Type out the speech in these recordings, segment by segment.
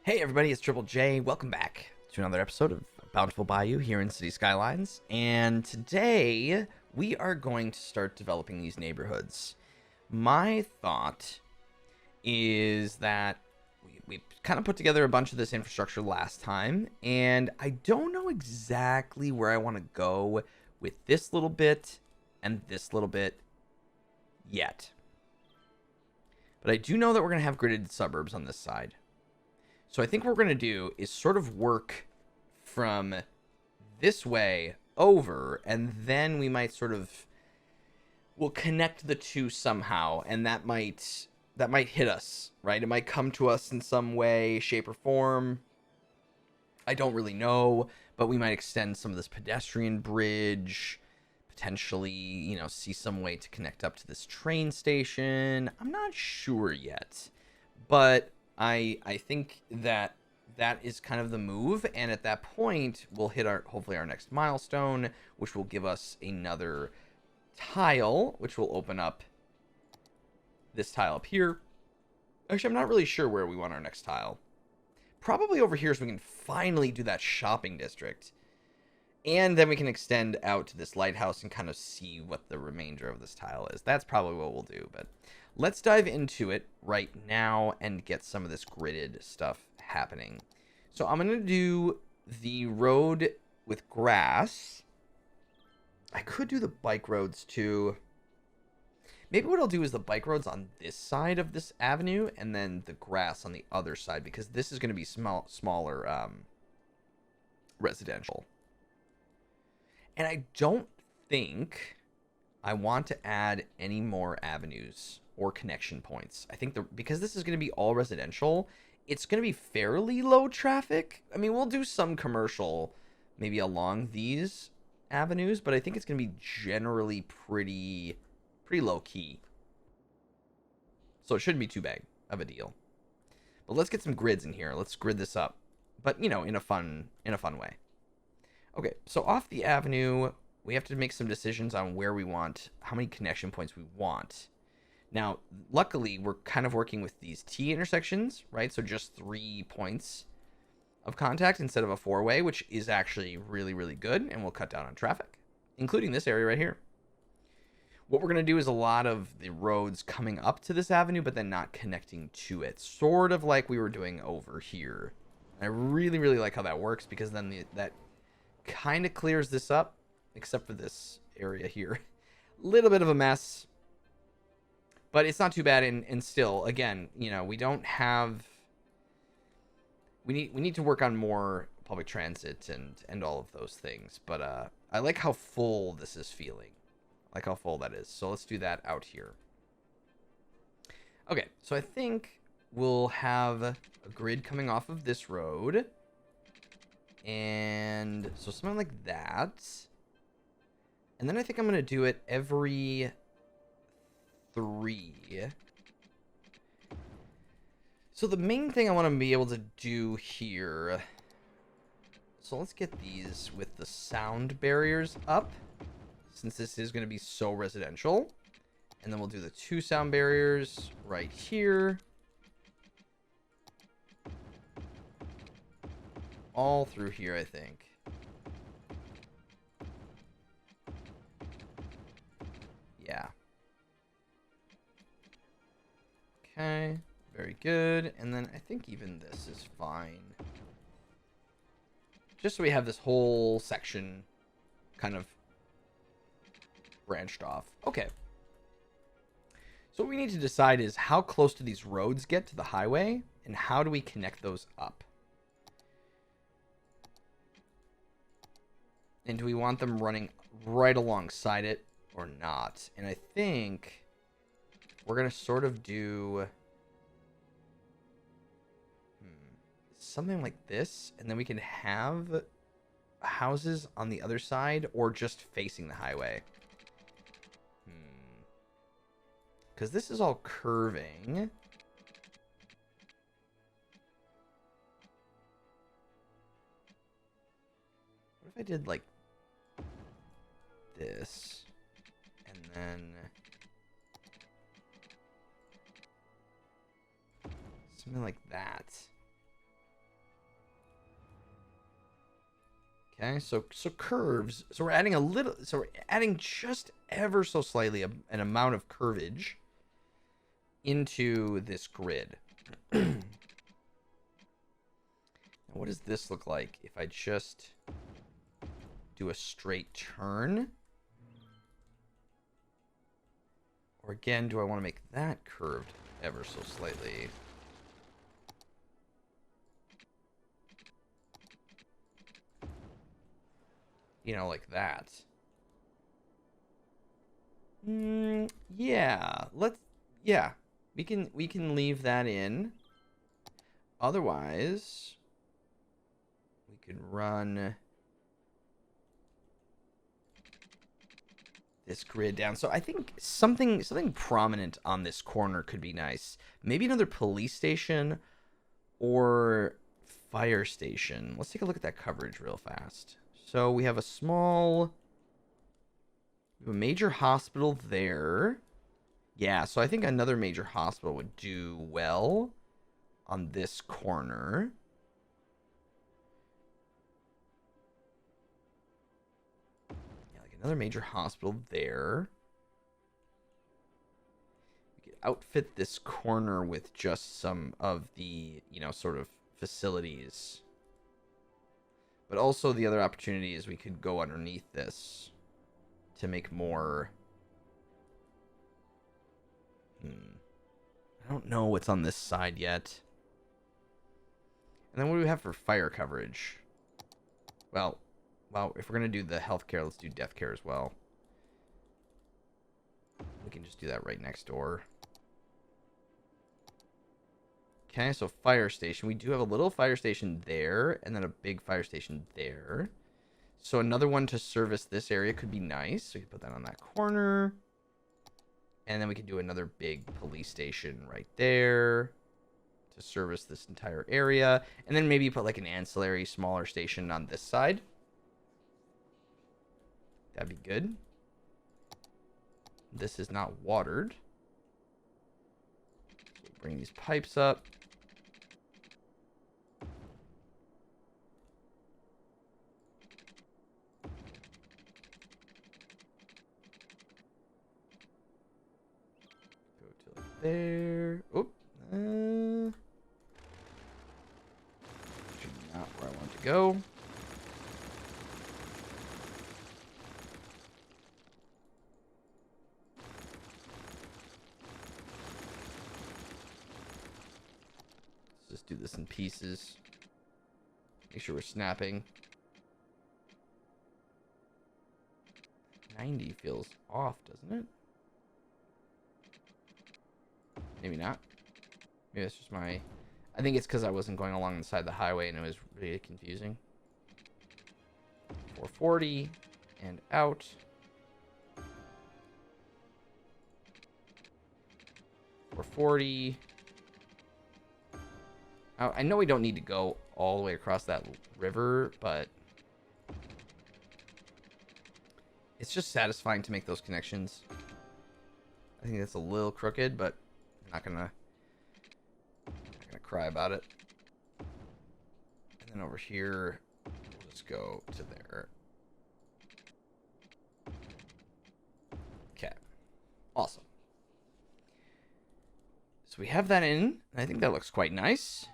Hey everybody, it's Triple J. Welcome back to another episode of Bountiful Bayou here in City Skylines. And today we are going to start developing these neighborhoods. My thought is that we kind of put together a bunch of this infrastructure last time, and I don't know exactly where I want to go with this little bit and this little bit yet. But I do know that we're going to have gridded suburbs on this side. So I think what we're going to do is sort of work from this way over, and then we might we'll connect the two somehow, and that might hit us, right? It might come to us in some way, shape, or form. I don't really know, but we might extend some of this pedestrian bridge, potentially, see some way to connect up to this train station. I'm not sure yet, but I think that is kind of the move, and at that point we'll hit hopefully our next milestone, which will give us another tile, which will open up this tile up here. Actually, I'm not really sure where we want our next tile. Probably over here, so we can finally do that shopping district, and then we can extend out to this lighthouse and kind of see what the remainder of this tile is. That's probably what we'll do, but let's dive into it right now and get some of this gridded stuff happening. So I'm going to do the road with grass. I could do the bike roads too. Maybe what I'll do is the bike roads on this side of this avenue and then the grass on the other side, because this is going to be smaller residential. And I don't think I want to add any more avenues or connection points. I think because this is going to be all residential, it's going to be fairly low traffic. I mean, we'll do some commercial maybe along these avenues, but I think it's going to be generally pretty low key. So it shouldn't be too big of a deal. But let's get some grids in here. Let's grid this up, but in a fun way. Okay, so off the avenue, we have to make some decisions on where we want, how many connection points we want. Now, luckily, we're kind of working with these T intersections, right? So just 3 points of contact instead of a 4-way, which is actually really, really good, and will cut down on traffic, including this area right here. What we're going to do is a lot of the roads coming up to this avenue, but then not connecting to it, sort of like we were doing over here. I really, really like how that works, because then that kind of clears this up, except for this area here. A little bit of a mess, but it's not too bad. And still, again, we don't have, we need to work on more public transit and all of those things. But I like how full this is feeling. I like how full that is. So let's do that out here. Okay, so I think we'll have a grid coming off of this road. And so something like that. And then I think I'm going to do it every 3. So the main thing I want to be able to do here. So let's get these with the sound barriers up, since this is going to be so residential. And then we'll do the 2 sound barriers right here. All through here, I think. Yeah. Okay, very good. And then I think even this is fine. Just so we have this whole section kind of branched off. Okay. So what we need to decide is how close do these roads get to the highway, and how do we connect those up? And do we want them running right alongside it or not? And I think we're going to sort of do something like this. And then we can have houses on the other side or just facing the highway. Because this is all curving. What if I did like this, and then something like that. Okay, so curves. So we're adding a little. So we're adding just ever so slightly an amount of curvage into this grid. Now, what does this look like if I just do a straight turn? Or again, do I want to make that curved ever so slightly? You know, like that. Yeah, yeah, we can leave that in. Otherwise, we could run this grid down. So I think something prominent on this corner could be nice. Maybe another police station or fire station. Let's take a look at that coverage real fast. So we have a major hospital there. Yeah, so I think another major hospital would do well on this corner. Yeah, like another major hospital there. We could outfit this corner with just some of the, sort of facilities. But also the other opportunity is we could go underneath this to make more. I don't know what's on this side yet. And then what do we have for fire coverage? Well, if we're going to do the healthcare, let's do death care as well. We can just do that right next door. Okay, so fire station. We do have a little fire station there, and then a big fire station there. So another one to service this area could be nice. So we can put that on that corner. And then we can do another big police station right there to service this entire area. And then maybe put like an ancillary smaller station on this side. That'd be good. This is not watered. So bring these pipes up. There. Oop. Actually not where I want to go. Let's just do this in pieces. Make sure we're snapping. 90 feels off, doesn't it? Maybe not. Maybe it's just my... I think it's because I wasn't going along the side of the highway and it was really confusing. 440 and out. 440. I know we don't need to go all the way across that river, but it's just satisfying to make those connections. I think that's a little crooked, but I'm not gonna cry about it. And then over here, we'll just go to there. Okay, awesome. So we have that in, and I think that looks quite nice.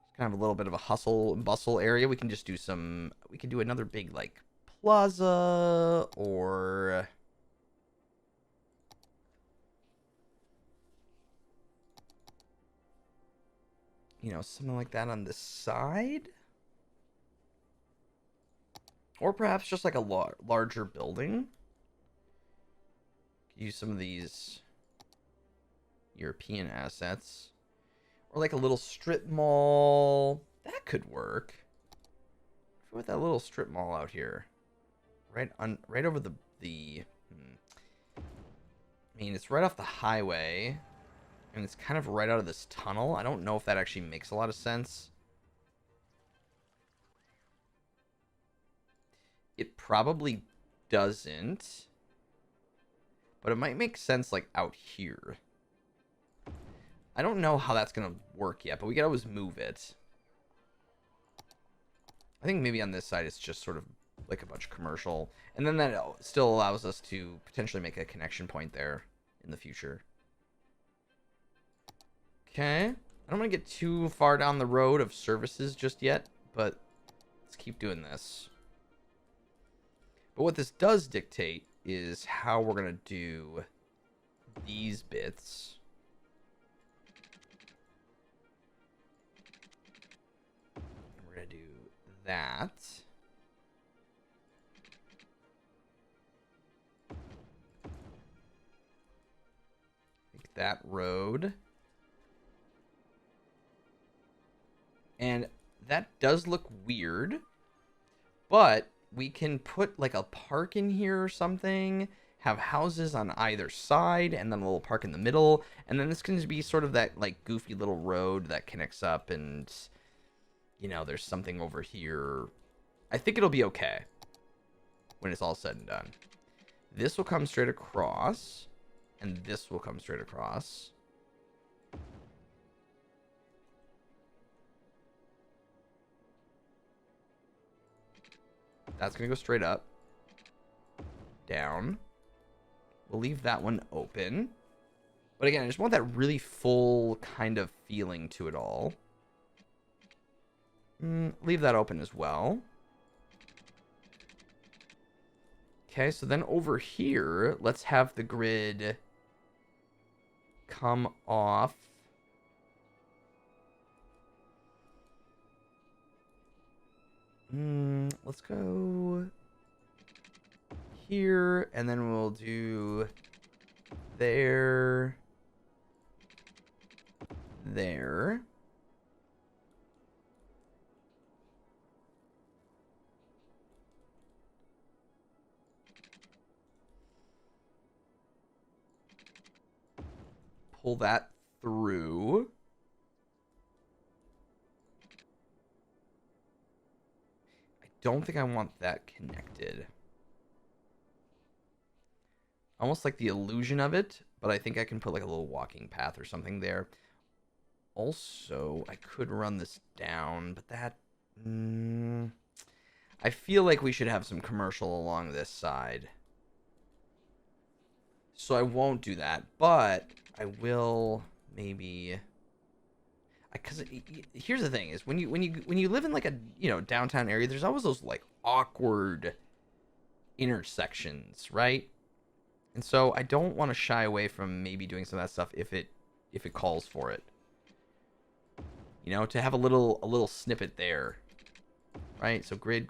It's kind of a little bit of a hustle and bustle area. We can just do some. We can do another big like plaza or. Something like that on the side. Or perhaps just like a larger building. Use some of these European assets. Or like a little strip mall. That could work. With that little strip mall out here. Right over the I mean, it's right off the highway. And it's kind of right out of this tunnel. I don't know if that actually makes a lot of sense. It probably doesn't. But it might make sense, like, out here. I don't know how that's going to work yet, but we can always move it. I think maybe on this side it's just sort of like a bunch of commercial. And then that still allows us to potentially make a connection point there in the future. Okay. I don't want to get too far down the road of services just yet, but let's keep doing this. But what this does dictate is how we're going to do these bits. And we're going to do that. Make that road. And that does look weird, but we can put like a park in here or something, have houses on either side, and then a little park in the middle. And then this can be sort of that like goofy little road that connects up, and you know, there's something over here. I think it'll be okay when it's all said and done. This will come straight across, and this will come straight across. That's going to go straight up. Down. We'll leave that one open. But again, I just want that really full kind of feeling to it all. Leave that open as well. Okay, so then over here, let's have the grid come off. Let's go here, and then we'll do there, there. Pull that through. Don't think I want that connected. Almost like the illusion of it, but I think I can put like a little walking path or something there. Also, I could run this down, but that... I feel like we should have some commercial along this side. So I won't do that, but I will maybe... Because here's the thing: is when you live in like a downtown area, there's always those like awkward intersections, right? And so I don't want to shy away from maybe doing some of that stuff if it calls for it. You know, to have a little snippet there, right? So grid,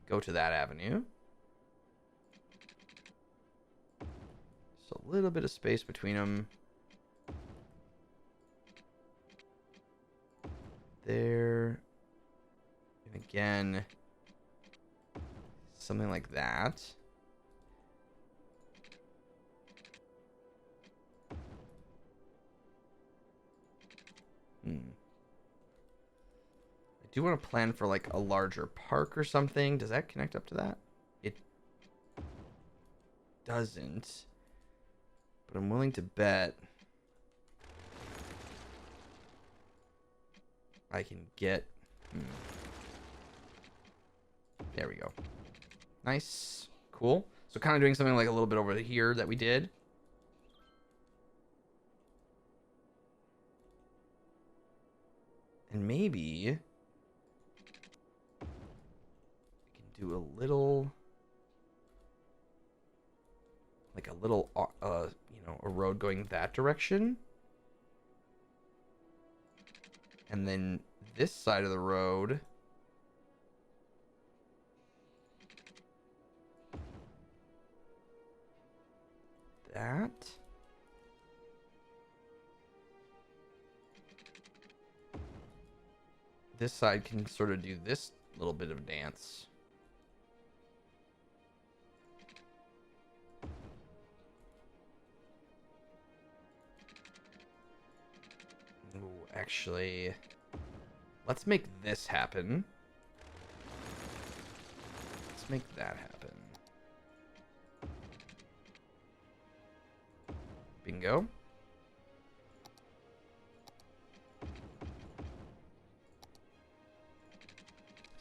go to that avenue. So a little bit of space between them. There, and again, something like that. I do want to plan for like a larger park or something. Does that connect up to that? It doesn't, but I'm willing to bet I can get... There we go. Nice. Cool. So kind of doing something like a little bit over here that we did. And maybe... I can do a little... Like a little, a road going that direction. And then this side of the road, that. This side can sort of do this little bit of dance. Ooh, actually, let's make this happen. Let's make that happen. Bingo.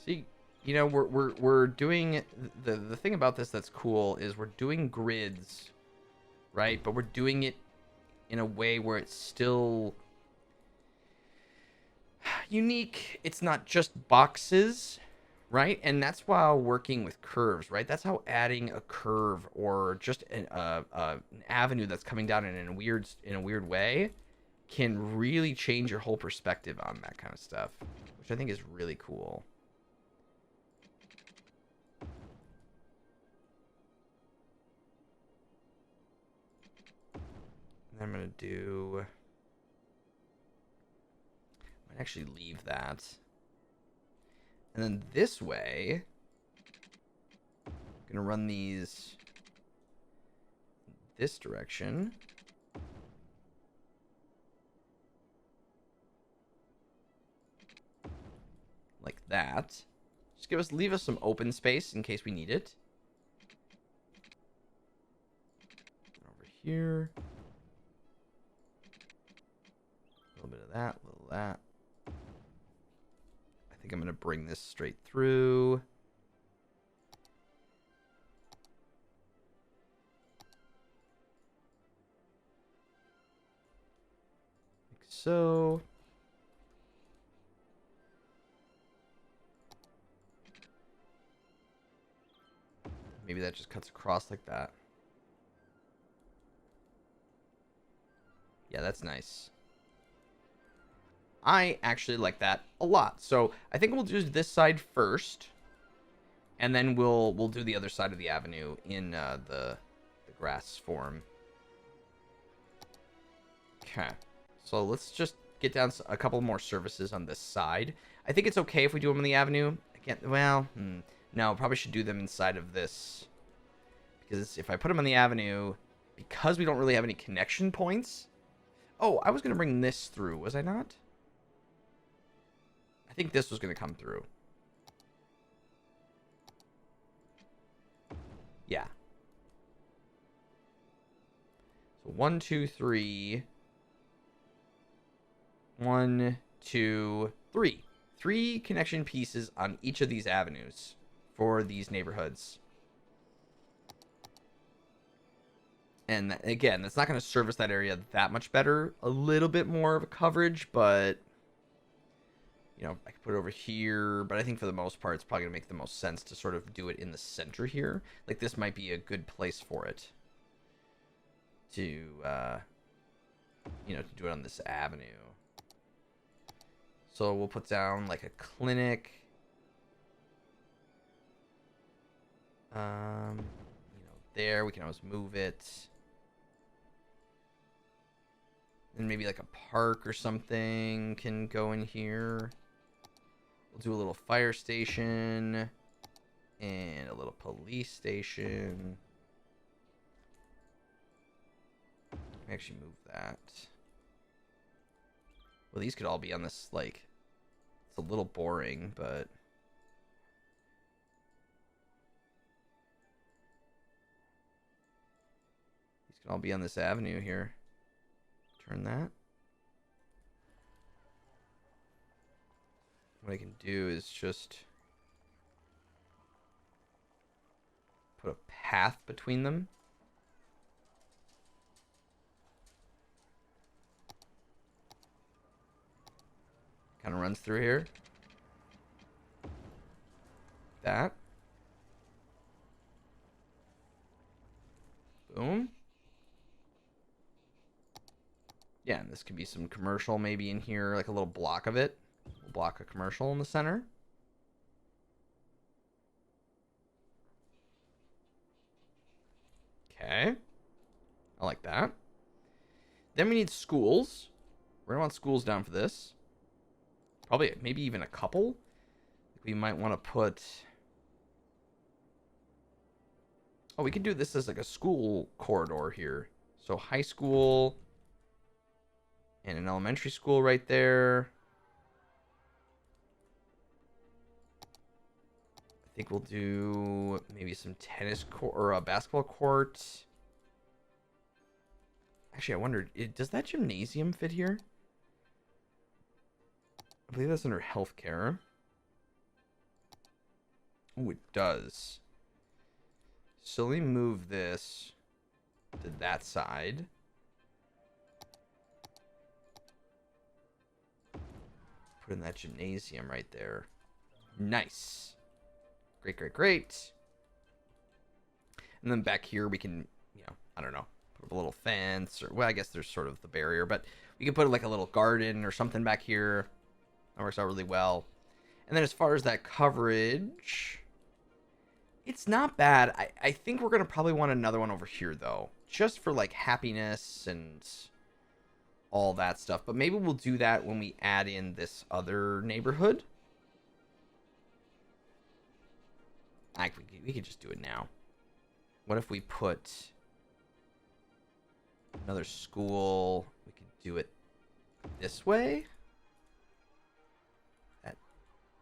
See, you know, we're doing the thing about this that's cool is we're doing grids, right? But we're doing it in a way where it's still unique. It's not just boxes, right? And that's while working with curves, right? That's how adding a curve or just an avenue that's coming down in a weird way can really change your whole perspective on that kind of stuff, which I think is really cool. And I'm gonna do. I might actually leave that. And then this way, I'm gonna run these this direction. Like that. Just leave us some open space in case we need it. Over here. A little bit of that, a little of that. I think I'm going to bring this straight through. Like so. Maybe that just cuts across like that. Yeah, that's nice. I actually like that a lot. So I think we'll do this side first, and then we'll do the other side of the avenue in the grass form. Okay. So let's just get down a couple more services on this side. I think it's okay if we do them on the avenue. Again, well, no, probably should do them inside of this. Because if I put them on the avenue, because we don't really have any connection points. Oh, I was going to bring this through, was I not? I think this was going to come through. Yeah. So 1, 2, 3. 1, 2, 3. 3 connection pieces on each of these avenues for these neighborhoods. And again, that's not going to service that area that much better. A little bit more of a coverage, but you know, I could put it over here. But I think for the most part, it's probably going to make the most sense to sort of do it in the center here. Like this might be a good place for it to, you know, to do it on this avenue. So we'll put down like a clinic. You know, there we can always move it. And maybe like a park or something can go in here. We'll do a little fire station and a little police station. Actually move that. Well, these could all be on this, like, it's a little boring, but these can all be on this avenue here. Turn that. What I can do is just put a path between them. Kind of runs through here. That. Boom. Yeah, and this could be some commercial maybe in here, like a little block of it. We'll block a commercial in the center. Okay. I like that. Then we need schools. We're going to want schools down for this. Probably maybe even a couple. We might want to put... Oh, we could do this as like a school corridor here. So high school and an elementary school right there. I think we'll do maybe some tennis court or a basketball court. Actually, I wondered, does that gymnasium fit here? I believe that's under healthcare. Ooh, it does. So let me move this to that side. Put in that gymnasium right there. Nice. Great, great, great. And then back here we can, I don't know, put up a little fence, or, well, I guess there's sort of the barrier, but we can put like a little garden or something back here. That works out really well. And then as far as that coverage, it's not bad. I think we're going to probably want another one over here, though, just for like happiness and all that stuff. But maybe we'll do that when we add in this other neighborhood. We could just do it now. What if we put another school? We could do it this way. That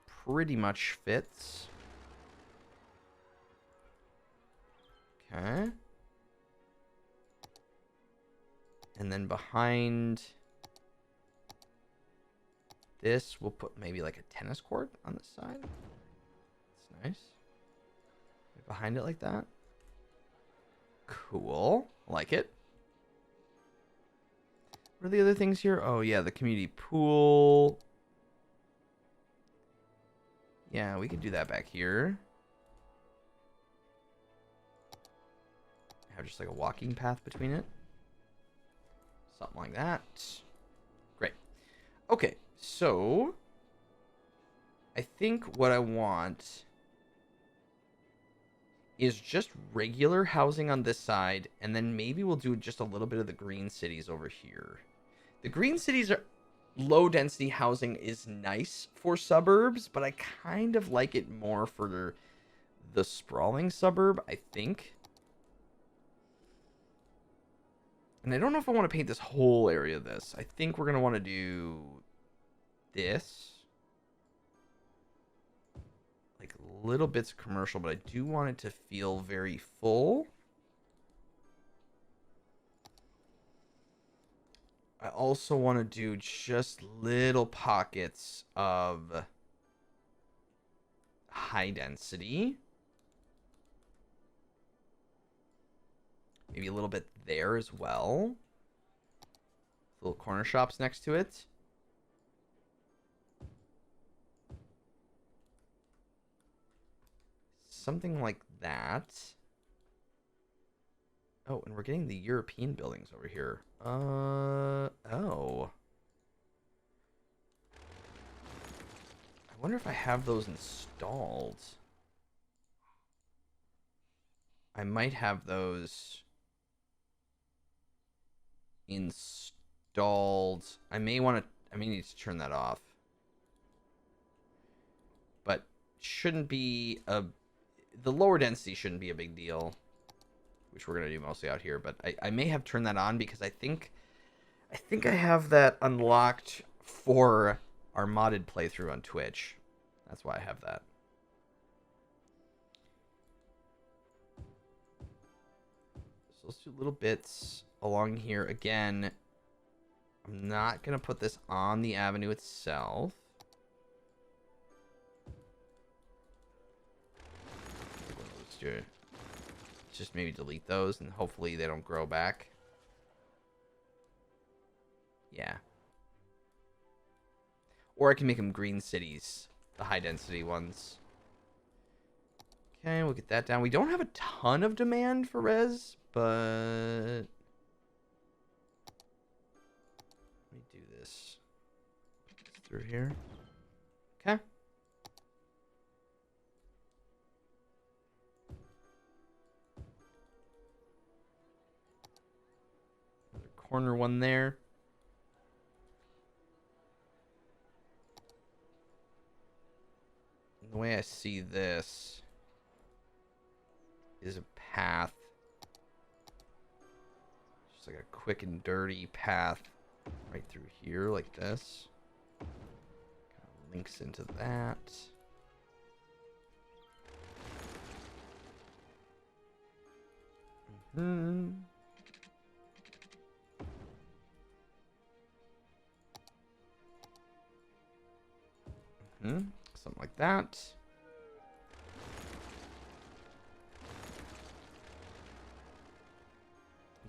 pretty much fits. Okay. And then behind this, we'll put maybe like a tennis court on this side. That's nice. Behind it like that. Cool. Like it. What are the other things here? Oh, yeah, the community pool. Yeah, we could do that back here. Have just like a walking path between it. Something like that. Great. Okay, so I think what I want is just regular housing on this side, and then maybe we'll do just a little bit of the green cities over here. The green cities are low density housing is nice for suburbs, but I kind of like it more for the sprawling suburb, I think. And I don't know if I want to paint this whole area this. I think we're going to want to do this. Like little bits of commercial, but I do want it to feel very full. I also want to do just little pockets of high density. Maybe a little bit there as well. Little corner shops next to it. Something like that. Oh, and we're getting the European buildings over here. Oh. I wonder if I have those installed. I might have those installed. I may need to turn that off. But shouldn't be the lower density shouldn't be a big deal, which we're going to do mostly out here, but I may have turned that on because I think I have that unlocked for our modded playthrough on Twitch. That's why I have that. So let's do little bits along here. Again, I'm not going to put this on the avenue itself. Just maybe delete those and hopefully they don't grow back. Yeah. Or I can make them green cities, the high density ones. Okay, we'll get that down. We don't have a ton of demand for res, but let me do this through here. Okay. Corner one there. The way I see this is a path. Just like a quick and dirty path right through here like this. Kind of links into that. Mm-hmm. Something like that.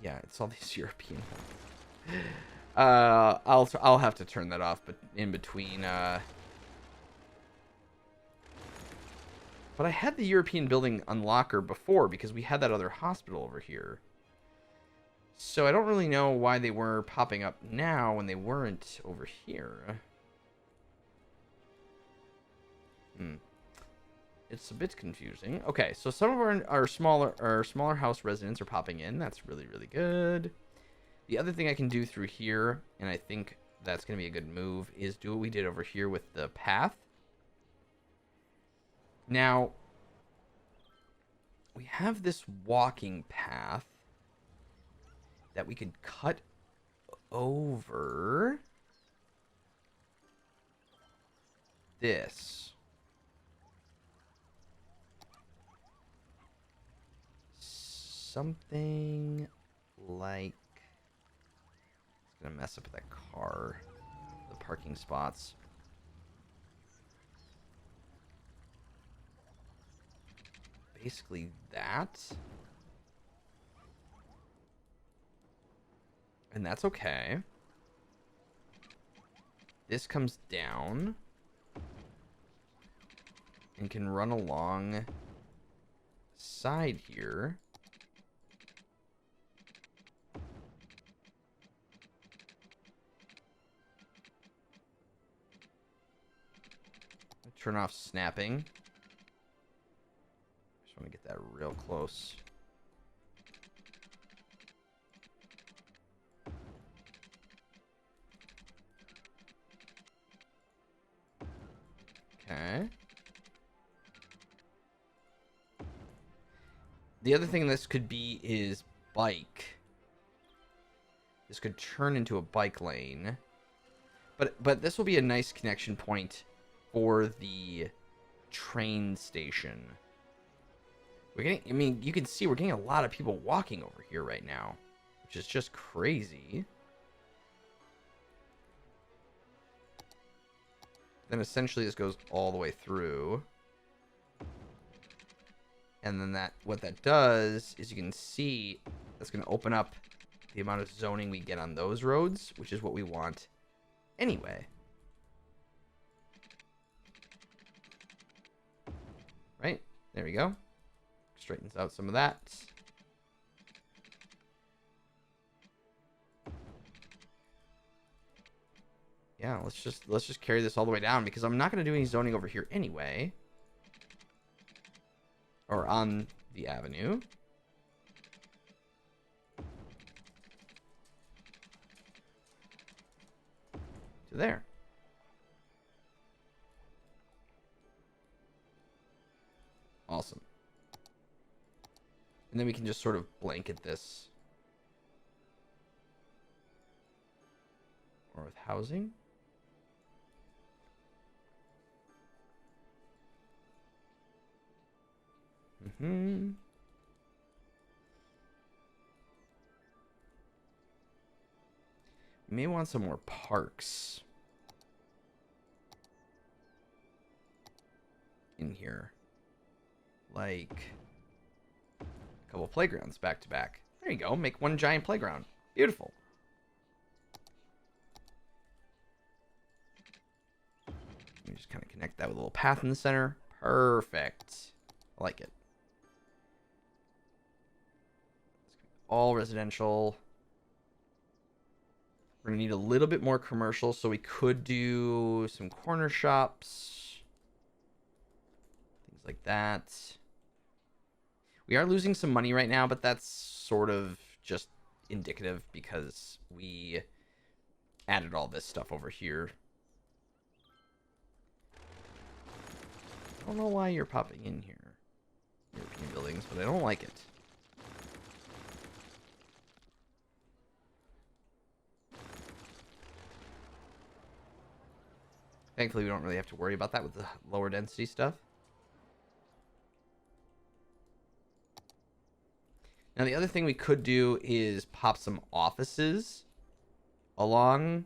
Yeah, it's all these European ones. I'll have to turn that off, but in between. But I had the European building unlocker before because we had that other hospital over here. So I don't really know why they were popping up now when they weren't over here. It's a bit confusing. Okay, so some of our smaller house residents are popping in. That's really, really good. The other thing I can do through here, and I think that's going to be a good move, is do what we did over here with the path. Now, we have this walking path that we could cut over this. Something like... It's going to mess up that car. The parking spots. Basically that. And that's okay. This comes down. And can run along the side here. Turn off snapping. Just want to get that real close. Okay. The other thing this could be is bike. This could turn into a bike lane. But this will be a nice connection point for the train station. We're getting, I mean, you can see we're getting a lot of people walking over here right now, which is just crazy. Then essentially this goes all the way through. And then what that does is you can see that's going to open up the amount of zoning we get on those roads, which is what we want anyway. Right? There we go. Straightens out some of that. Yeah, let's just carry this all the way down because I'm not going to do any zoning over here anyway. Or on the avenue. To there. Awesome. And then we can just sort of blanket this. Or with housing. We may want some more parks in here. Like a couple playgrounds back to back. There you go. Make one giant playground. Beautiful. You just kind of connect that with a little path in the center. Perfect. I like it. All residential. We're going to need a little bit more commercial, so we could do some corner shops. Things like that. We are losing some money right now, but that's sort of just indicative because we added all this stuff over here. I don't know why you're popping in here. European buildings, but I don't like it. Thankfully, we don't really have to worry about that with the lower density stuff. Now, the other thing we could do is pop some offices along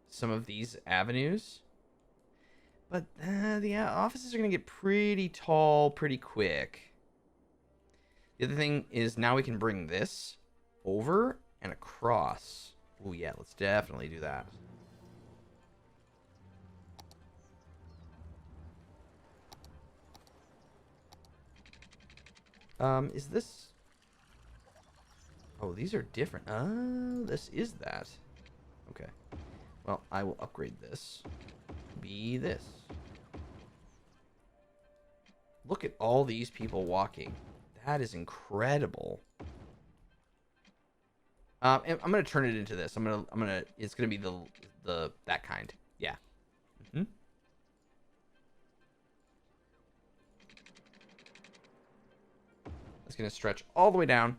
some of these avenues. But the offices are going to get pretty tall pretty quick. The other thing is now we can bring this over and across. Oh yeah, let's definitely do that. Is this... Oh, these are different. This is that. Okay. Well, I will upgrade this. Be this. Look at all these people walking. That is incredible. And I'm gonna turn it into this. It's gonna be the that kind. Yeah. Mm-hmm. It's gonna stretch all the way down.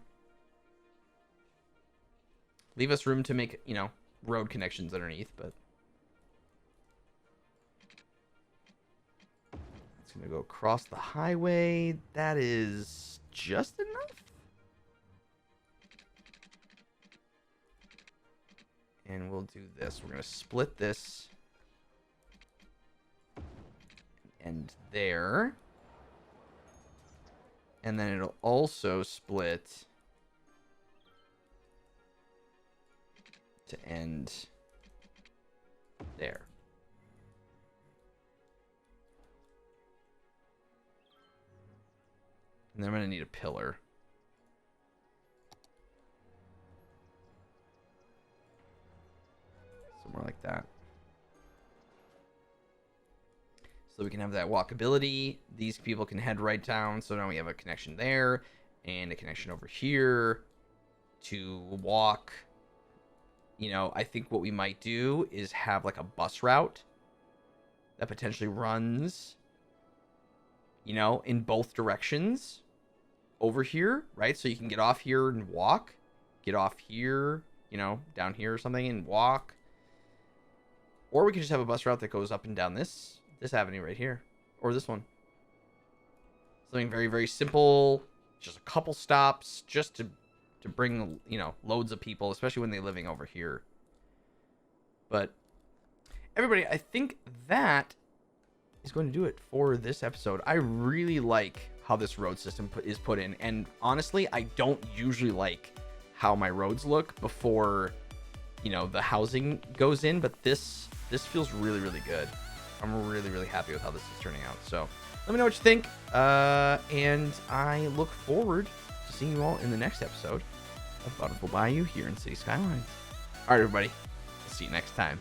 Leave us room to make, you know, road connections underneath, but it's gonna go across the highway. That is just enough. And we'll do this. We're gonna split this and there. And then it'll also split to end there. And then I'm going to need a pillar. Somewhere like that. So we can have that walkability. These people can head right down. So now we have a connection there and a connection over here to walk. You know, I think what we might do is have like a bus route that potentially runs, you know, in both directions over here, right? So you can get off here and walk, get off here, you know, down here or something and walk. Or we could just have a bus route that goes up and down this avenue right here, or this one. Something very, very simple, just a couple stops, just to bring, you know, loads of people, especially when they're living over here. But everybody, I think that is going to do it for this episode. I really like how this road system is put in, and honestly, I don't usually like how my roads look before, you know, the housing goes in, but this feels really, really good. I'm really, really happy with how this is turning out. So let me know what you think, and I look forward to seeing you all in the next episode of Bountiful Bayou here in City Skylines. All right, everybody. See you next time.